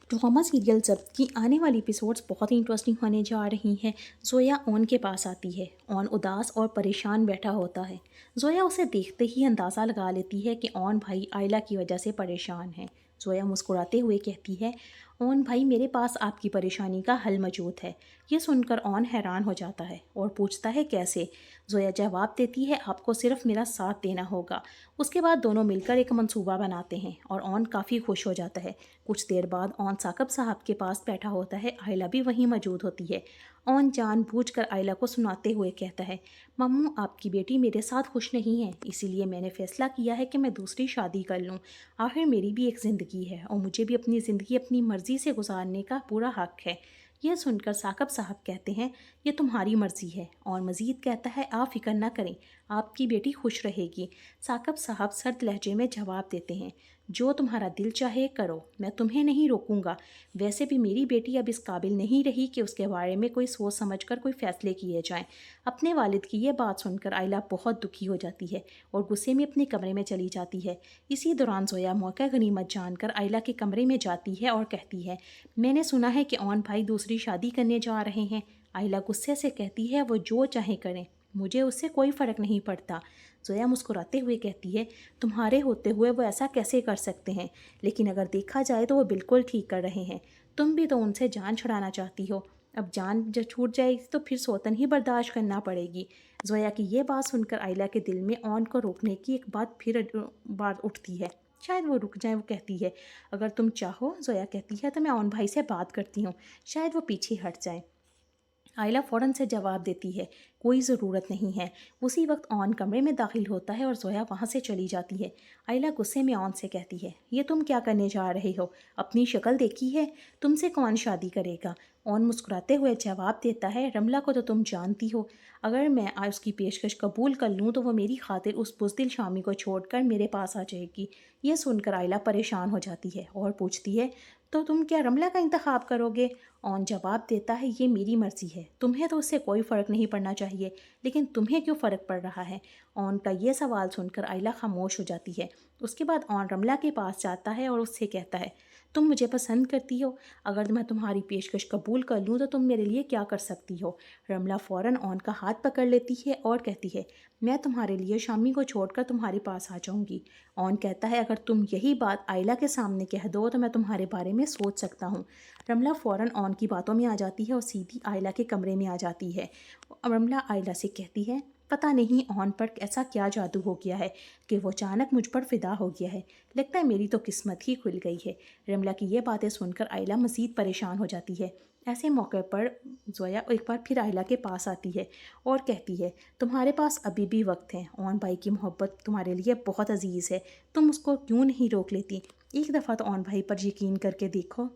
Drama serial ज़ब्त की आने वाली एपिसोड्स बहुत ही इंटरेस्टिंग होने जा रही हैं। ज़ोया ऑन के पास आती है। ऑन उदास और परेशान बैठा होता है। ज़ोया उसे देखते ही अंदाज़ा लगा लेती है कि ऑन भाई आयला की वजह से परेशान है। ज़ोया मुस्कुराते हुए कहती है, ऑन भाई मेरे पास आपकी परेशानी का हल मौजूद है। ये सुनकर ऑन हैरान हो जाता है और पूछता है कैसे। ज़ोया जवाब देती है, आपको सिर्फ मेरा साथ देना होगा। उसके बाद दोनों मिलकर एक मंसूबा बनाते हैं और ऑन काफ़ी खुश हो जाता है। कुछ देर बाद ऑन साकब साहब के पास बैठा होता है। आयला भी वहीं मौजूद होती है। ऑन जानबूझकर आयला को सुनाते हुए कहता है, मम्मू आपकी बेटी मेरे साथ खुश नहीं है, इसीलिए मैंने फ़ैसला किया है कि मैं दूसरी शादी कर लूँ। आखिर मेरी भी एक ज़िंदगी है और मुझे भी अपनी ज़िंदगी अपनी मर्ज़ी से गुजारने का पूरा हक़ है। यह सुनकर साकब साहब कहते हैं, ये तुम्हारी मर्ज़ी है। और मज़ीद कहता है, आप फ़िक्र ना करें, आपकी बेटी खुश रहेगी। साकब साहब सर्द लहजे में जवाब देते हैं, जो तुम्हारा दिल चाहे करो, मैं तुम्हें नहीं रोकूंगा। वैसे भी मेरी बेटी अब इस काबिल नहीं रही कि उसके बारे में कोई सोच समझ कर कोई फ़ैसले किए जाएं। अपने वालिद की ये बात सुनकर आयला बहुत दुखी हो जाती है और गुस्से में अपने कमरे में चली जाती है। इसी दौरान ज़ोया मौका गनीमत जानकर आयला के कमरे में जाती है और कहती है, मैंने सुना है कि ऑन भाई दूसरी शादी करने जा रहे हैं। आयला गुस्से से कहती है, वो जो चाहे करें, मुझे उससे कोई फ़र्क नहीं पड़ता। ज़ोया मुस्कुराते हुए कहती है, तुम्हारे होते हुए वो ऐसा कैसे कर सकते हैं, लेकिन अगर देखा जाए तो वो बिल्कुल ठीक कर रहे हैं। तुम भी तो उनसे जान छुड़ाना चाहती हो। अब जान जब छूट जाएगी तो फिर सौतन ही बर्दाश्त करना पड़ेगी। ज़ोया की ये बात सुनकर आयला के दिल में ऑन को रोकने की एक बात फिर बात उठती है। शायद वो रुक जाए। वो कहती है, अगर तुम चाहो, ज़ोया कहती है, तो मैं ऑन भाई से बात करती हूँ, शायद वो पीछे हट जाए। आयला फ़ौरन से जवाब देती है, कोई ज़रूरत नहीं है। उसी वक्त ऑन कमरे में दाखिल होता है और ज़ोया वहाँ से चली जाती है। आयला गुस्से में ऑन से कहती है, ये तुम क्या करने जा रहे हो, अपनी शक्ल देखी है, तुमसे कौन शादी करेगा। ऑन मुस्कुराते हुए जवाब देता है, रमला को तो तुम जानती हो, अगर मैं आज उसकी पेशकश कबूल कर लूँ तो वो मेरी खातिर उस बुज़दिल शामी को छोड़कर मेरे पास आ जाएगी। ये सुनकर आयला परेशान हो जाती है और पूछती है, तो तुम क्या रमला का इंतखाब करोगे। ऑन जवाब देता है, ये मेरी मर्ज़ी है, तुम्हें तो उससे कोई फ़र्क नहीं पड़ना चाहिए, लेकिन तुम्हें क्यों फ़र्क पड़ रहा है। ऑन का ये सवाल सुनकर आयला खामोश हो जाती है। उसके बाद ऑन रमला के पास जाता है और उससे कहता है, तुम मुझे पसंद करती हो, अगर मैं तुम्हारी पेशकश कबूल कर लूँ तो तुम मेरे लिए क्या कर सकती हो। रमला फ़ौरन ऑन का हाथ पकड़ लेती है और कहती है, मैं तुम्हारे लिए शामी को छोड़कर तुम्हारे पास आ जाऊँगी। ऑन कहता है, अगर तुम यही बात आयला के सामने कह दो तो मैं तुम्हारे बारे में सोच सकता हूँ। रमला फ़ौरन ऑन की बातों में आ जाती है और सीधी आयला के कमरे में आ जाती है। रमला आयला से कहती है, पता नहीं ऑन पर ऐसा क्या जादू हो गया है कि वो अचानक मुझ पर फ़िदा हो गया है। लगता है मेरी तो किस्मत ही खुल गई है। रमला की ये बातें सुनकर आयला मज़ीद परेशान हो जाती है। ऐसे मौके पर ज़ोया एक बार फिर आयला के पास आती है और कहती है, तुम्हारे पास अभी भी वक्त है, ऑन भाई की मोहब्बत तुम्हारे लिए बहुत अजीज़ है, तुम उसको क्यों नहीं रोक लेती। एक दफ़ा तो ऑन भाई पर यकीन करके देखो।